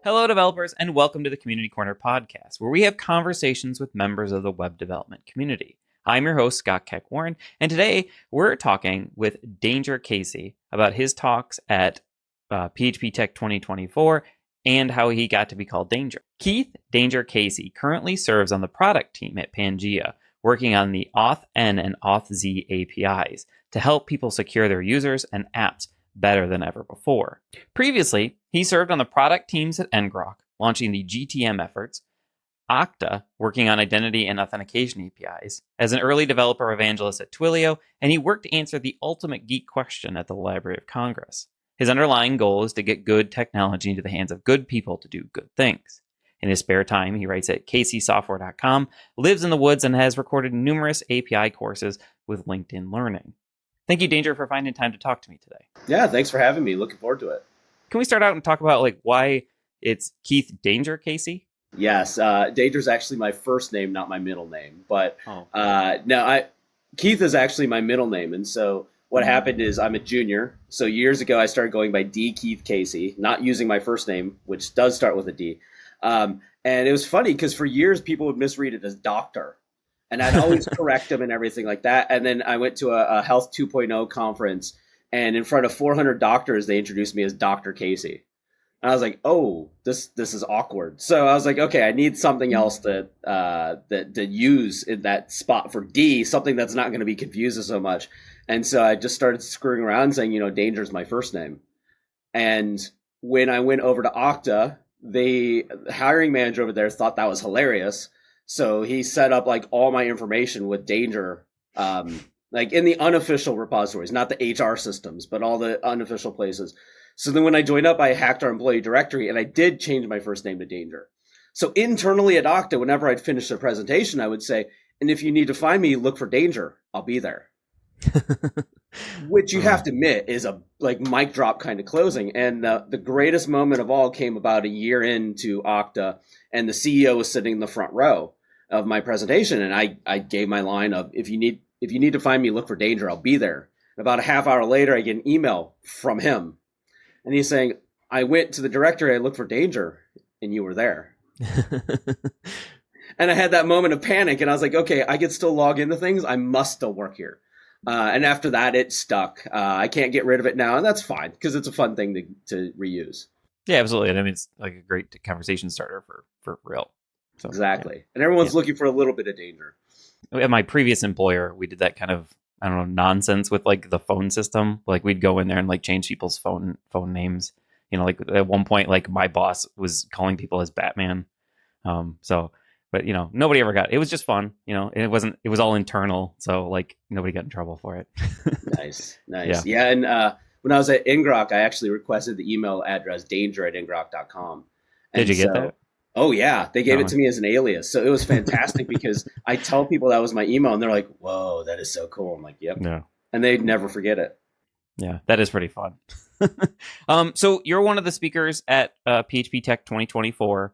Hello, developers, and welcome to the Community Corner podcast, where we have conversations with members of the web development community. I'm your host, Scott Keck-Warren, and today we're talking with Danger Casey about his talks at PHP Tech 2024 and how he got to be called Danger. Keith Danger Casey currently serves on the product team at Pangea, working on the OAuthN and AuthZ APIs to help people secure their users and apps better than ever before. Previously, he served on the product teams at ngrok, launching the GTM efforts, Okta, working on identity and authentication APIs, as an early developer evangelist at Twilio, and he worked to answer the ultimate geek question at the Library of Congress. His underlying goal is to get good technology into the hands of good people to do good things. In his spare time, he writes at kcsoftware.com, lives in the woods, and has recorded numerous API courses with LinkedIn Learning. Thank you, Danger, for finding time to talk to me today. Yeah, thanks for having me. Looking forward to it. Can we start out and talk about why it's Keith Danger Casey? Yes, Danger's actually my first name, not my middle name. But Keith is actually my middle name. And so what happened is I'm a junior. So years ago, I started going by D. Keith Casey, not using my first name, which does start with a D. And it was funny because for years, people would misread it as doctor. And I'd always correct them and everything like that. And then I went to a Health 2.0 conference, and in front of 400 doctors, they introduced me as Dr. Casey. And I was like, oh, this is awkward. So I was like, okay, I need something else that use in that spot for D, something that's not going to be confused so much. And so I just started screwing around saying, Danger is my first name. And when I went over to Okta, the hiring manager over there thought that was hilarious. So he set up all my information with Danger, in the unofficial repositories, not the HR systems, but all the unofficial places. So then when I joined up, I hacked our employee directory and I did change my first name to Danger. So internally at Okta, whenever I'd finish the presentation, I would say, and if you need to find me, look for Danger. I'll be there. Which you have to admit is a mic drop kind of closing. And the greatest moment of all came about a year into Okta, and the CEO was sitting in the front row of my presentation, and I gave my line of if you need to find me, look for Danger, I'll be there. And about a half hour later, I get an email from him, and he's saying, I went to the directory, I looked for Danger, and you were there. And I had that moment of panic, and I was like, okay, I can still log into things, I must still work here. And after that, it stuck. I can't get rid of it now, and that's fine because it's a fun thing to reuse. Yeah, absolutely. And I mean, it's a great conversation starter for real. So, exactly. Yeah. And everyone's looking for a little bit of danger. At my previous employer, we did that kind of, I don't know, nonsense with the phone system. We'd go in there and change people's phone names. At one point, my boss was calling people as Batman. But nobody ever got it. It was just fun. It was all internal. So nobody got in trouble for it. Nice. Yeah. And when I was at ngrok, I actually requested the email address danger@ngrok.com. Did you get that? Oh, yeah. They gave it to me as an alias. So it was fantastic because I tell people that was my email and they're like, whoa, that is so cool. I'm like, yep. Yeah. And they'd never forget it. Yeah, that is pretty fun. So you're one of the speakers at PHP Tech 2024.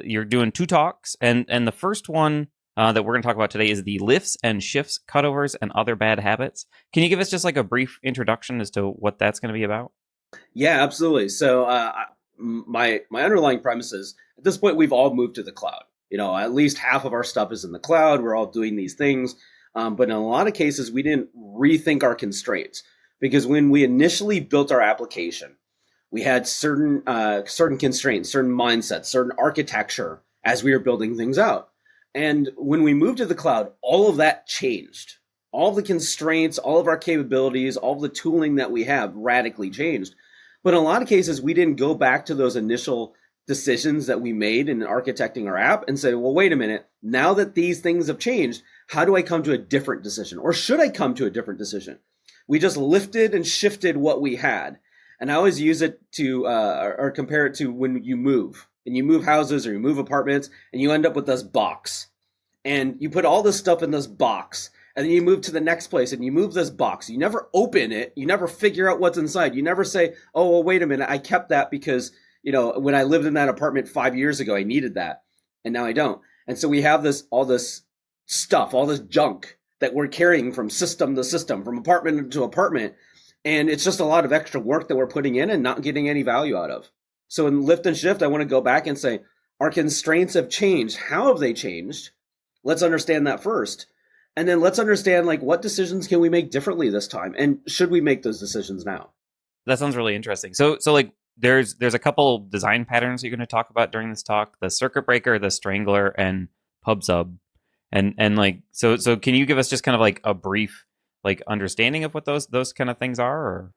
You're doing two talks. And the first one that we're going to talk about today is the lifts and shifts, cutovers, and other bad habits. Can you give us just a brief introduction as to what that's going to be about? Yeah, absolutely. So my underlying premise is at this point, we've all moved to the cloud. At least half of our stuff is in the cloud. We're all doing these things. But in a lot of cases, we didn't rethink our constraints because when we initially built our application, we had certain constraints, certain mindsets, certain architecture as we were building things out. And when we moved to the cloud, all of that changed. All the constraints, all of our capabilities, all of the tooling that we have radically changed. But in a lot of cases, we didn't go back to those initial decisions that we made in architecting our app and say, well, wait a minute, now that these things have changed, how do I come to a different decision? Or should I come to a different decision? We just lifted and shifted what we had. And I always use it to, or compare it to when you move. And you move houses or you move apartments and you end up with this box. And you put all this stuff in this box. And then you move to the next place and you move this box. You never open it. You never figure out what's inside. You never say, oh, well, wait a minute. I kept that because, when I lived in that apartment 5 years ago, I needed that. And now I don't. And so we have all this stuff, all this junk that we're carrying from system to system, from apartment to apartment. And it's just a lot of extra work that we're putting in and not getting any value out of. So in lift and shift, I want to go back and say, our constraints have changed. How have they changed? Let's understand that first. And then let's understand like what decisions can we make differently this time? And should we make those decisions now? That sounds really interesting. So like there's a couple design patterns you're going to talk about during this talk: the circuit breaker, the strangler, and pub sub. And like so can you give us just kind of like a brief like understanding of what those kind of things are? Or?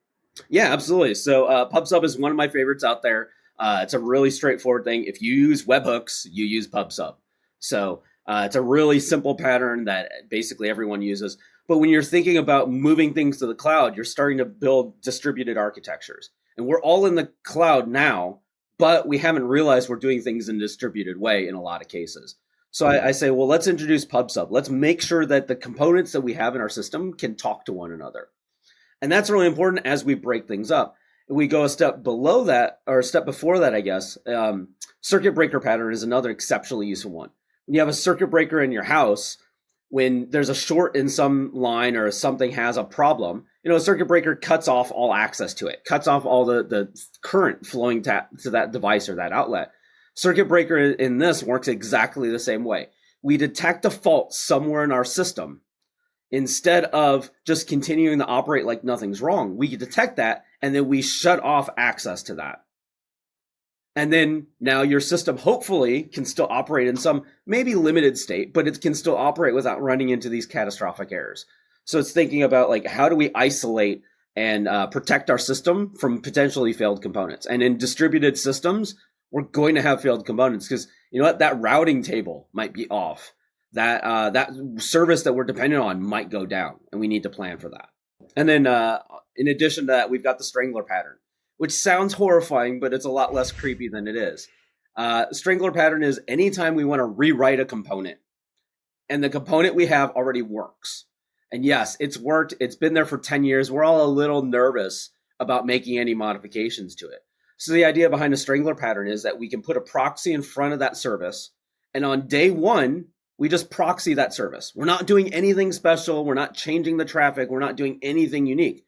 Yeah, absolutely. So pub sub is one of my favorites out there. It's a really straightforward thing. If you use webhooks, you use pub sub. So it's a really simple pattern that basically everyone uses. But when you're thinking about moving things to the cloud, you're starting to build distributed architectures. And we're all in the cloud now, but we haven't realized we're doing things in a distributed way in a lot of cases. So I say, well, let's introduce pub sub. Let's make sure that the components that we have in our system can talk to one another. And that's really important as we break things up. We go a step below that, or a step before that, I guess. Circuit breaker pattern is another exceptionally useful one. When you have a circuit breaker in your house, when there's a short in some line or something has a problem, a circuit breaker cuts off all access to it, cuts off all the current flowing to that device or that outlet. Circuit breaker in this works exactly the same way. We detect a fault somewhere in our system. Instead of just continuing to operate like nothing's wrong, we detect that and then we shut off access to that. And then now your system hopefully can still operate in some maybe limited state, but it can still operate without running into these catastrophic errors. So it's thinking about like, how do we isolate and protect our system from potentially failed components? And in distributed systems, we're going to have failed components because that routing table might be off. That service that we're dependent on might go down, and we need to plan for that. And then in addition to that, we've got the strangler pattern, which sounds horrifying, but it's a lot less creepy than it is. Strangler pattern is anytime we want to rewrite a component, and the component we have already works. And yes, it's worked. It's been there for 10 years. We're all a little nervous about making any modifications to it. So the idea behind a strangler pattern is that we can put a proxy in front of that service, and on day one, we just proxy that service. We're not doing anything special. We're not changing the traffic. We're not doing anything unique.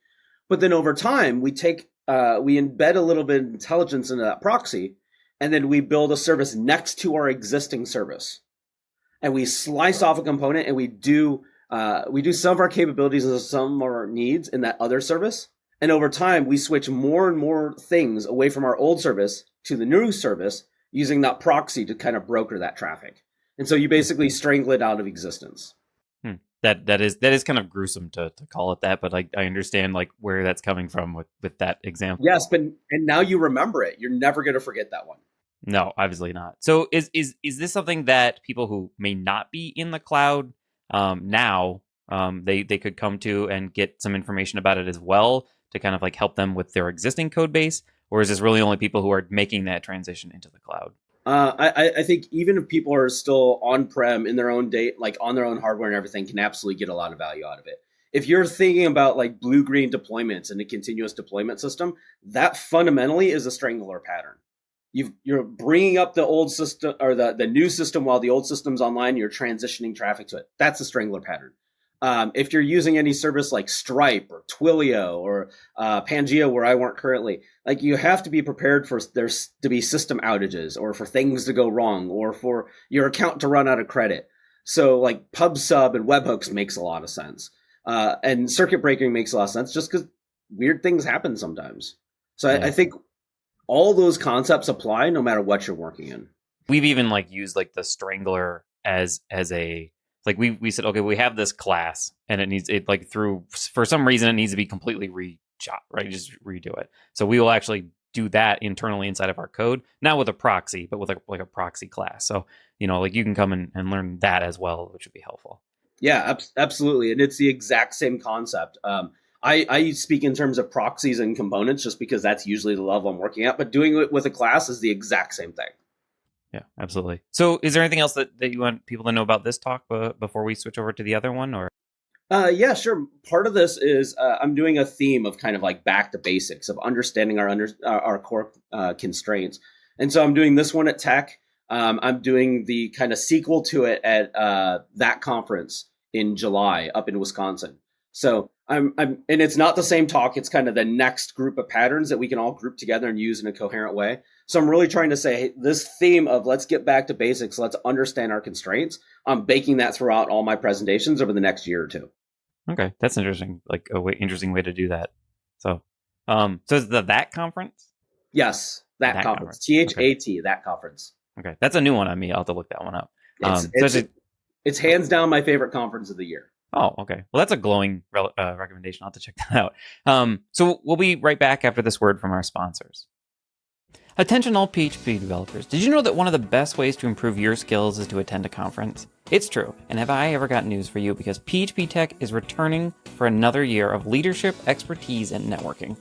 But then over time, we embed a little bit of intelligence into that proxy, and then we build a service next to our existing service. And we slice off a component, and we do some of our capabilities and some of our needs in that other service. And over time, we switch more and more things away from our old service to the new service using that proxy to kind of broker that traffic. And so you basically strangle it out of existence. That is kind of gruesome to call it that, but I understand like where that's coming from with that example. Yes, and now you remember it. You're never going to forget that one. No, obviously not. So is this something that people who may not be in the cloud now they could come to and get some information about it as well to kind of like help them with their existing code base? Or is this really only people who are making that transition into the cloud? I think even if people are still on-prem in their own like on their own hardware and everything, can absolutely get a lot of value out of it. If you're thinking about like blue-green deployments and a continuous deployment system, that fundamentally is a strangler pattern. You're bringing up the old system or the new system while the old system's online. You're transitioning traffic to it. That's a strangler pattern. If you're using any service like Stripe or Twilio or Pangea, where I work currently, like you have to be prepared for there's to be system outages or for things to go wrong or for your account to run out of credit. So like pub sub and webhooks makes a lot of sense. And circuit breaking makes a lot of sense just because weird things happen sometimes. So I think all those concepts apply no matter what you're working in. We've even like used like the strangler as a like we said, okay, we have this class and for some reason it needs to be completely reshot, right? Just redo it. So we will actually do that internally inside of our code, not with a proxy, but with a proxy class. So, like you can come and learn that as well, which would be helpful. Yeah, absolutely. And it's the exact same concept. I speak in terms of proxies and components just because that's usually the level I'm working at, but doing it with a class is the exact same thing. Yeah, absolutely. So is there anything else that you want people to know about this talk before we switch over to the other one? Or yeah, sure. Part of this is I'm doing a theme of kind of like back to basics of understanding our core constraints. And so I'm doing this one at Tech. I'm doing the kind of sequel to it at that conference in July up in Wisconsin. So And it's not the same talk. It's kind of the next group of patterns that we can all group together and use in a coherent way. So I'm really trying to say, hey, this theme of let's get back to basics, let's understand our constraints. I'm baking that throughout all my presentations over the next year or two. Okay, that's interesting. Like interesting way to do that. So, so is that conference? Yes, that conference. THAT, okay. That conference. Okay, that's a new one on me. I'll have to look that one up. It's hands down my favorite conference of the year. Oh, okay. Well, that's a glowing recommendation. I'll have to check that out. So we'll be right back after this word from our sponsors. Attention all PHP developers. Did you know that one of the best ways to improve your skills is to attend a conference? It's true, and have I ever got news for you, because PHP Tech is returning for another year of leadership, expertise, and networking,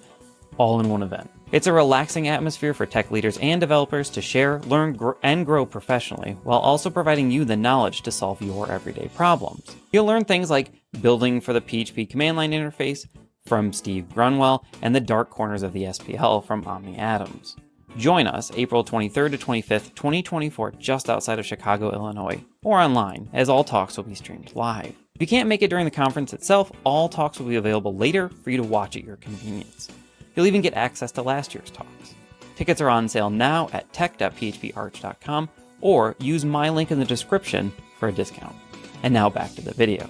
all in one event. It's a relaxing atmosphere for tech leaders and developers to share, learn, and grow professionally, while also providing you the knowledge to solve your everyday problems. You'll learn things like building for the PHP command line interface from Steve Grunwell and the dark corners of the SPL from Omni Adams. Join us April 23rd to 25th, 2024, just outside of Chicago, Illinois, or online, as all talks will be streamed live. If you can't make it during the conference itself, all talks will be available later for you to watch at your convenience. You'll even get access to last year's talks. Tickets are on sale now at tech.phparch.com, or use my link in the description for a discount. And now back to the video.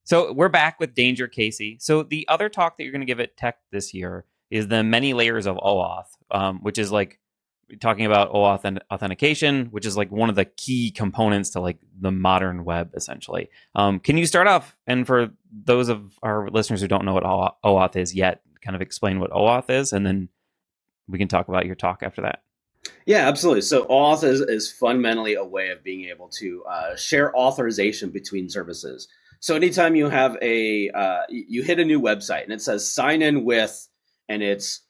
So we're back with Danger Casey. So the other talk that you're going to give at Tech this year is the many layers of OAuth, which is like talking about OAuth and authentication, which is like one of the key components to like the modern web, essentially. Can you start off, and for those of our listeners who don't know what OAuth is yet, kind of explain what OAuth is, and then we can talk about your talk after that. Yeah, absolutely. So OAuth is fundamentally a way of being able to share authorization between services. So anytime you have you hit a new website and it says sign in with, and it's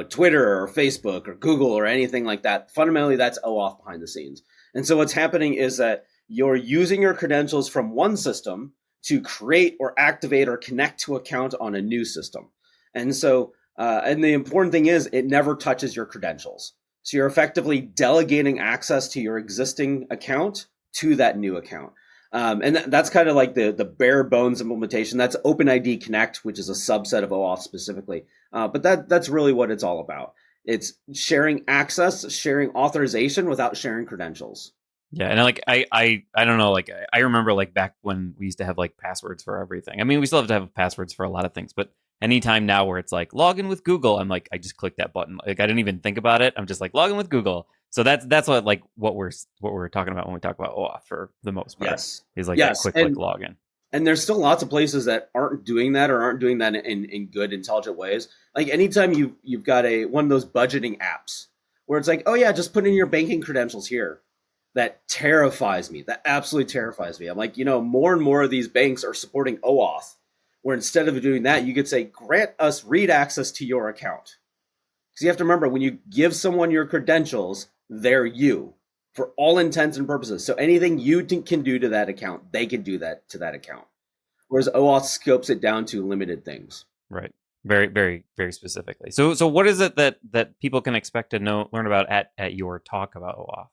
Twitter or Facebook or Google or anything like that, fundamentally that's OAuth behind the scenes. And so what's happening is that you're using your credentials from one system to create or activate or connect to account on a new system. And so, and the important thing is it never touches your credentials. So you're effectively delegating access to your existing account to that new account. And that's kind of like the bare bones implementation. That's OpenID Connect, which is a subset of OAuth specifically. But that's really what it's all about. It's sharing access, sharing authorization without sharing credentials. Yeah, and like I don't know, like I remember like back when we used to have like passwords for everything. I mean, we still have to have passwords for a lot of things, but anytime now where it's like log in with Google, I'm like, I just click that button. Like I didn't even think about it. I'm just like log in with Google. So that's what we're talking about when we talk about OAuth for the most part. Yes, is like that quick login. And there's still lots of places that aren't doing that or aren't doing that in good, intelligent ways. Like anytime you've got one of those budgeting apps where it's like, oh yeah, just put in your banking credentials here. That terrifies me. That absolutely terrifies me. I'm like, more and more of these banks are supporting OAuth, where instead of doing that, you could say, grant us read access to your account. Because you have to remember, when you give someone your credentials, they're you for all intents and purposes. So anything you can do to that account, they can do that to that account. Whereas OAuth scopes it down to limited things. Right. Very, very, very specifically. So what is it that people can expect to learn about at your talk about OAuth?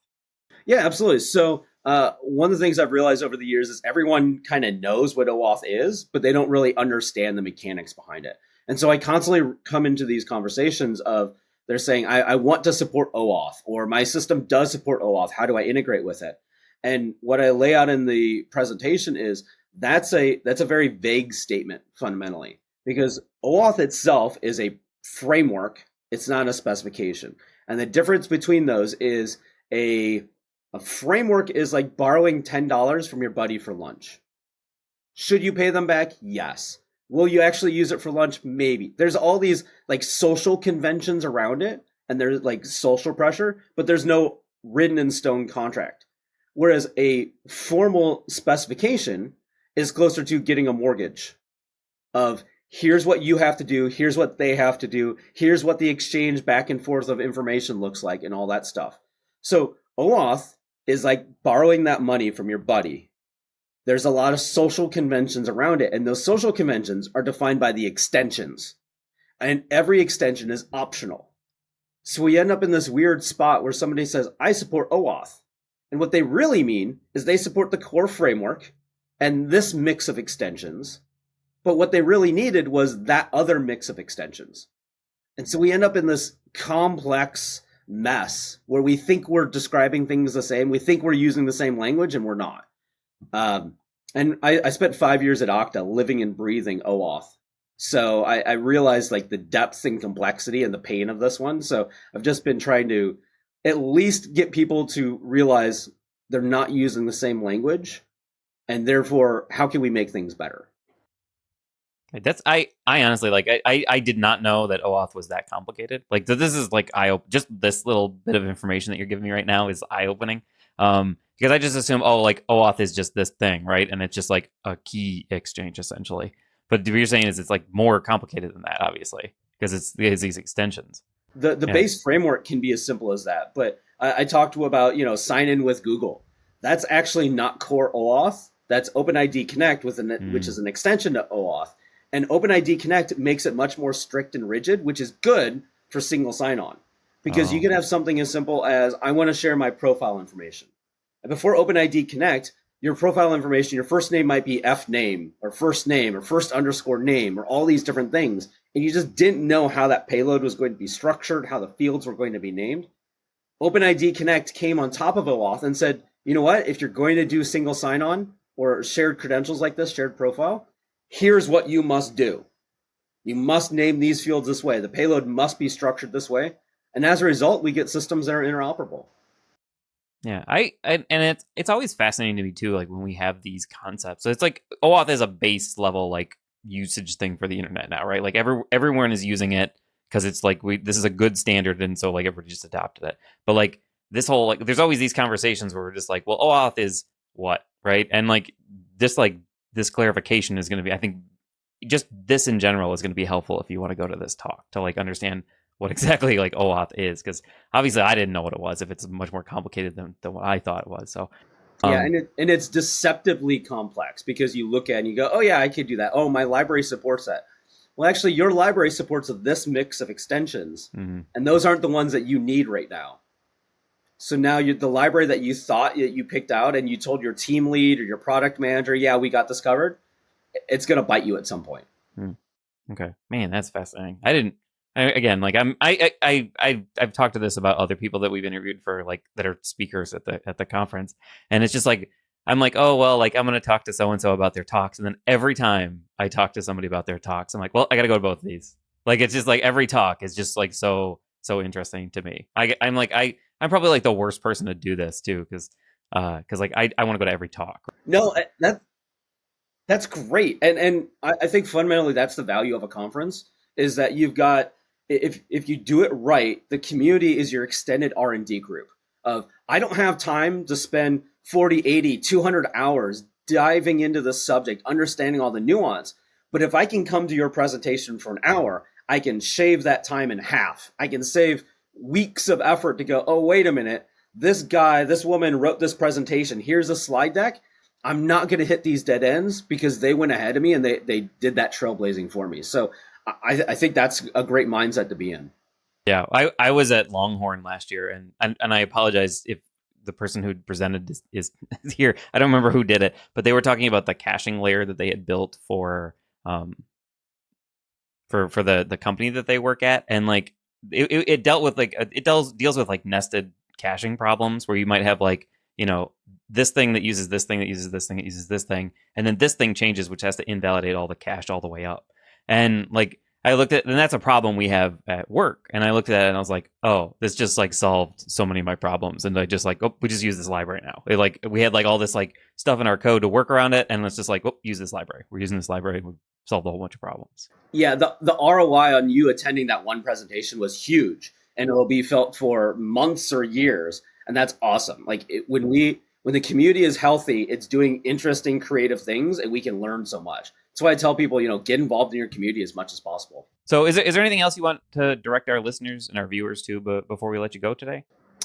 Yeah, absolutely. So one of the things I've realized over the years is everyone kind of knows what OAuth is, but they don't really understand the mechanics behind it. And so I constantly come into these conversations of they're saying, I want to support OAuth, or my system does support OAuth. How do I integrate with it? And what I lay out in the presentation is that's a very vague statement fundamentally, because OAuth itself is a framework. It's not a specification. And the difference between those is a framework is like borrowing $10 from your buddy for lunch. Should you pay them back? Yes. Will you actually use it for lunch? Maybe. There's all these like social conventions around it, and there's like social pressure, but there's no written in stone contract. Whereas a formal specification is closer to getting a mortgage of here's what you have to do, here's what they have to do, here's what the exchange back and forth of information looks like, and all that stuff. So OAuth is like borrowing that money from your buddy. There's a lot of social conventions around it, and those social conventions are defined by the extensions. And every extension is optional. So we end up in this weird spot where somebody says, I support OAuth. And what they really mean is they support the core framework and this mix of extensions, But what they really needed was that other mix of extensions. And so we end up in this complex mess where we think we're describing things the same. We think we're using the same language, and we're not. And I spent 5 years at Okta living and breathing OAuth. So I realized like the depth and complexity and the pain of this one. So I've just been trying to at least get people to realize they're not using the same language. And therefore, how can we make things better? That's I honestly like I did not know that OAuth was that complicated. Like this is like just this little bit of information that you're giving me right now is eye opening. Because I just assume like OAuth is just this thing, right? And it's just like a key exchange essentially. But what you're saying is it's like more complicated than that, obviously, because it's these extensions. The base framework can be as simple as that. But I talked about sign in with Google. That's actually not core OAuth. That's OpenID Connect which is an extension to OAuth. And OpenID Connect makes it much more strict and rigid, which is good for single sign-on. Because you can have something as simple as, I want to share my profile information. And before OpenID Connect, your profile information, your first name might be F name or first underscore name or all these different things. And you just didn't know how that payload was going to be structured, how the fields were going to be named. OpenID Connect came on top of OAuth and said, you know what? If you're going to do single sign-on or shared credentials like this, shared profile, here's what you must do. You must name these fields this way. The payload must be structured this way. And as a result, we get systems that are interoperable. Yeah, and it's always fascinating to me too, like when we have these concepts. So it's like OAuth is a base level like usage thing for the internet now, right? Like everyone is using it because it's like this is a good standard, and so like everybody just adopted it. But like this whole like there's always these conversations where we're just like, well, OAuth is what, right? And like this clarification is going to be, I think, just this in general is going to be helpful if you want to go to this talk to like understand what exactly like OAuth is, because obviously I didn't know what it was. If it's much more complicated than what I thought it was, so yeah, and it's deceptively complex because you look at it and you go, oh yeah, I could do that. Oh, my library supports that. Well, actually, your library supports this mix of extensions, and those aren't the ones that you need right now. So now the library that you thought you picked out and you told your team lead or your product manager, yeah, we got this covered, it's going to bite you at some point. Okay, man, that's fascinating. I've talked to this about other people that we've interviewed for like that are speakers at the conference, and it's just like I'm like, oh well, like I'm going to talk to so and so about their talks, and then every time I talk to somebody about their talks, I'm like, well, I got to go to both of these. Like it's just like every talk is just like so interesting to me. I'm probably like the worst person to do this too, because like I want to go to every talk. No, that's great, and I think fundamentally that's the value of a conference is that you've got, if you do it right, the community is your extended R&D group of, I don't have time to spend 40, 80, 200 hours diving into the subject, understanding all the nuance. But if I can come to your presentation for an hour, I can shave that time in half. I can save weeks of effort to go, oh, wait a minute, this woman wrote this presentation. Here's a slide deck. I'm not going to hit these dead ends because they went ahead of me and they did that trailblazing for me. So I think that's a great mindset to be in. Yeah, I was at Longhorn last year, and I apologize if the person who presented this is here. I don't remember who did it, but they were talking about the caching layer that they had built for the company that they work at, and like it dealt with like deals with like nested caching problems where you might have like, you know, this thing that uses this thing that uses this thing that uses this thing, and then this thing changes, which has to invalidate all the cache all the way up. And like I looked at, and that's a problem we have at work. And I looked at it and I was like, oh, this just like solved so many of my problems. And I just like, oh, we just use this library now. We had like all this like stuff in our code to work around it, and it's just like, oh, use this library. We're using this library, and we solved a whole bunch of problems. Yeah, the ROI on you attending that one presentation was huge, and it will be felt for months or years, and that's awesome. Like when the community is healthy, it's doing interesting, creative things, and we can learn so much. That's why I tell people, get involved in your community as much as possible. So is there anything else you want to direct our listeners and our viewers to before we let you go today?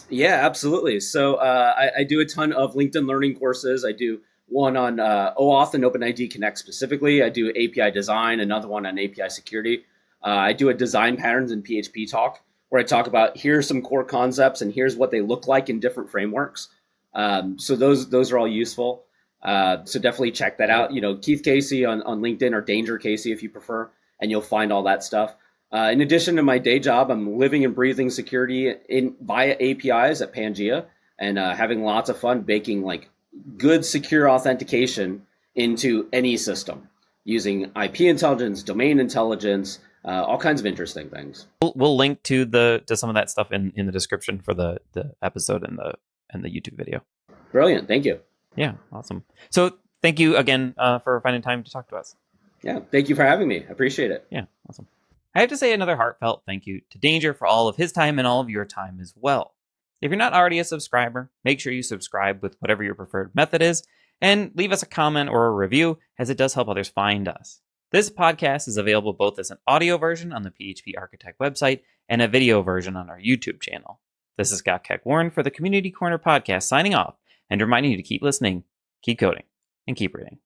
Yeah, absolutely. So I do a ton of LinkedIn Learning courses. I do one on OAuth and OpenID Connect specifically. I do API design, another one on API security. I do a design patterns in PHP talk where I talk about here's some core concepts and here's what they look like in different frameworks. So those are all useful. So definitely check that out. Keith Casey on LinkedIn, or Danger Casey if you prefer, and you'll find all that stuff. In addition to my day job, I'm living and breathing security via APIs at Pangea, and having lots of fun baking like good secure authentication into any system using IP intelligence, domain intelligence, all kinds of interesting things. We'll link to some of that stuff in the description for the episode and the YouTube video. Brilliant. Thank you. Yeah, awesome. So thank you again for finding time to talk to us. Yeah, thank you for having me. I appreciate it. Yeah, awesome. I have to say another heartfelt thank you to Danger for all of his time and all of your time as well. If you're not already a subscriber, make sure you subscribe with whatever your preferred method is, and leave us a comment or a review, as it does help others find us. This podcast is available both as an audio version on the PHP Architect website and a video version on our YouTube channel. This is Scott Keck Warren for the Community Corner podcast, signing off and reminding you to keep listening, keep coding, and keep reading.